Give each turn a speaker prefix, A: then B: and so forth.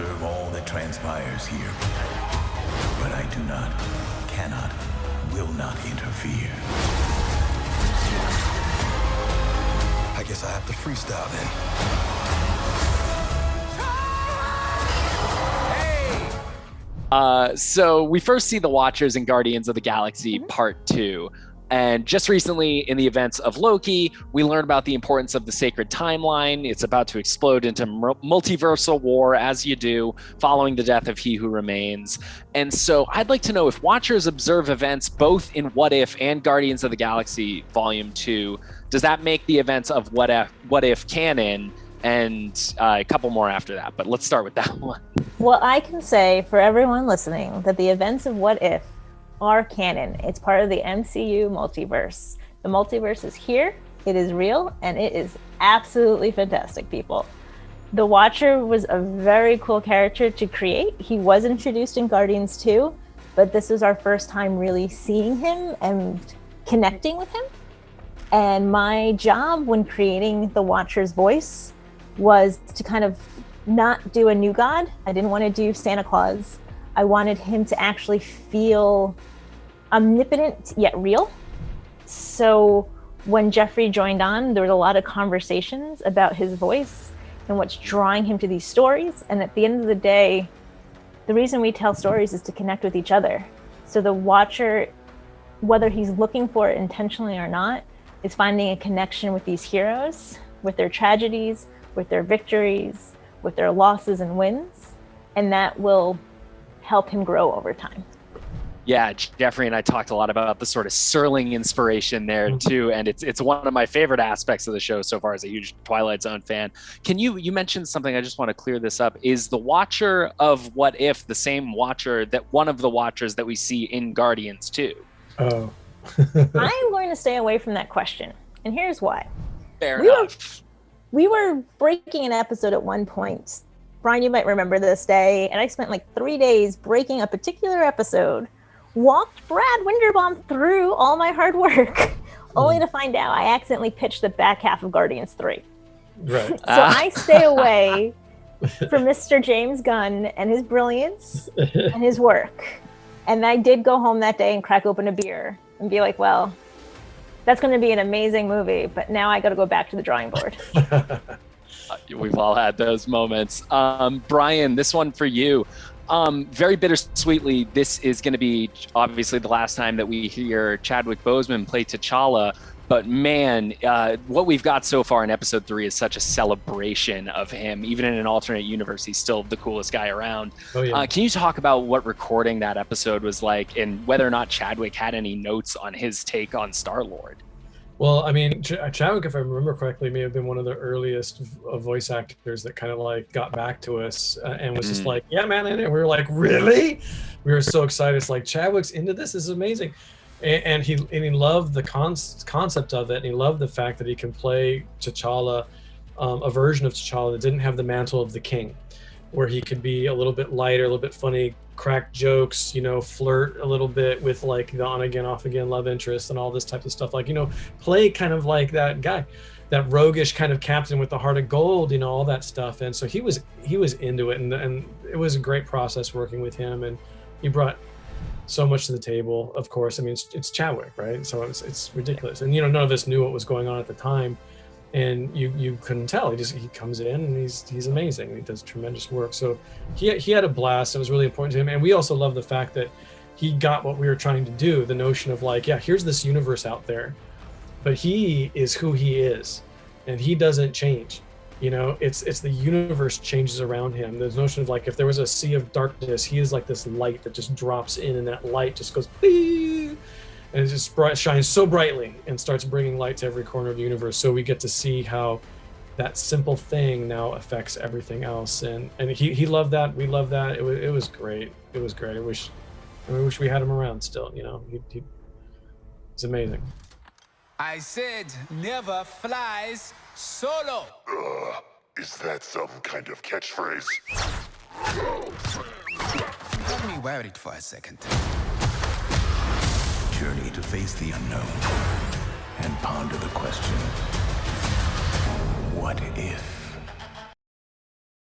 A: observe all that transpires here. But I do not, cannot, will not interfere.
B: I guess I have to freestyle then.
C: So we first see the Watchers in Guardians of the Galaxy Part 2. And just recently, in the events of Loki, we learned about the importance of the sacred timeline. It's about to explode into multiversal war, as you do, following the death of He Who Remains. And so I'd like to know if Watchers observe events both in What If and Guardians of the Galaxy Volume 2, does that make the events of What If canon? And a couple more after that, but let's start with that one.
D: Well, I can say for everyone listening that the events of What If are canon. It's part of the MCU multiverse. The multiverse is here, it is real, and it is absolutely fantastic, people. The Watcher was a very cool character to create. He was introduced in Guardians 2, but this was our first time really seeing him and connecting with him. And my job when creating the Watcher's voice was to kind of not do a new god. I didn't want to do Santa Claus. I wanted him to actually feel omnipotent yet real. So when Jeffrey joined on, there was a lot of conversations about his voice and what's drawing him to these stories. And at the end of the day, the reason we tell stories is to connect with each other. So the Watcher, whether he's looking for it intentionally or not, is finding a connection with these heroes, with their tragedies, with their victories, with their losses and wins, and that will help him grow over time.
C: Yeah, Jeffrey and I talked a lot about the sort of Serling inspiration there too, and it's one of my favorite aspects of the show so far as a huge Twilight Zone fan. You mentioned something, I just want to clear this up. Is the Watcher of What If the same Watcher that one of the Watchers that we see in Guardians 2?
E: Oh.
D: I'm going to stay away from that question, and here's why.
C: Fair enough.
D: We were breaking an episode at one point. Brian, you might remember this day, and I spent like 3 days breaking a particular episode, walked Brad Winderbaum through all my hard work, only to find out I accidentally pitched the back half of Guardians 3.
E: Right.
D: So I stay away from Mr. James Gunn and his brilliance and his work. And I did go home that day and crack open a beer and be like, well, that's going to be an amazing movie, but now I got to go back to the drawing board.
C: We've all had those moments. Brian, this one for you. Very bittersweetly, this is going to be obviously the last time that we hear Chadwick Boseman play T'Challa. But man, what we've got so far in episode 3 is such a celebration of him. Even in an alternate universe, he's still the coolest guy around.
E: Oh, yeah.
C: Can you talk about what recording that episode was like and whether or not Chadwick had any notes on his take on Star-Lord?
E: Well, I mean, Chadwick, if I remember correctly, may have been one of the earliest voice actors that kind of like got back to us and was just like, yeah, man. And we were like, really? We were so excited. It's like, Chadwick's into this. This is amazing. And he loved the concept of it. And he loved the fact that he can play T'Challa, a version of T'Challa that didn't have the mantle of the king, where he could be a little bit lighter, a little bit funny, crack jokes, flirt a little bit with like the on again, off again love interest and all this type of stuff. Like, play kind of like that guy, that roguish kind of captain with the heart of gold, all that stuff. And so he was into it, and it was a great process working with him. And he brought so much to the table, of course. I mean, it's Chadwick, right? So it's ridiculous. And none of us knew what was going on at the time, and you couldn't tell. He comes in and he's amazing. He does tremendous work. So he had a blast. It was really important to him. And we also love the fact that he got what we were trying to do, the notion of like, yeah, here's this universe out there, but he is who he is, and he doesn't change. It's the universe changes around him. There's notion of like, if there was a sea of darkness, he is like this light that just drops in, and that light just goes, and it just shines so brightly and starts bringing light to every corner of the universe. So we get to see how that simple thing now affects everything else. And he loved that. We loved that. It was great. It was great. I wish we had him around still. It's amazing.
F: I said never flies solo.
G: Is that some kind of catchphrase?
F: Got me worried for a second.
A: Journey to face the unknown and ponder the question, what if?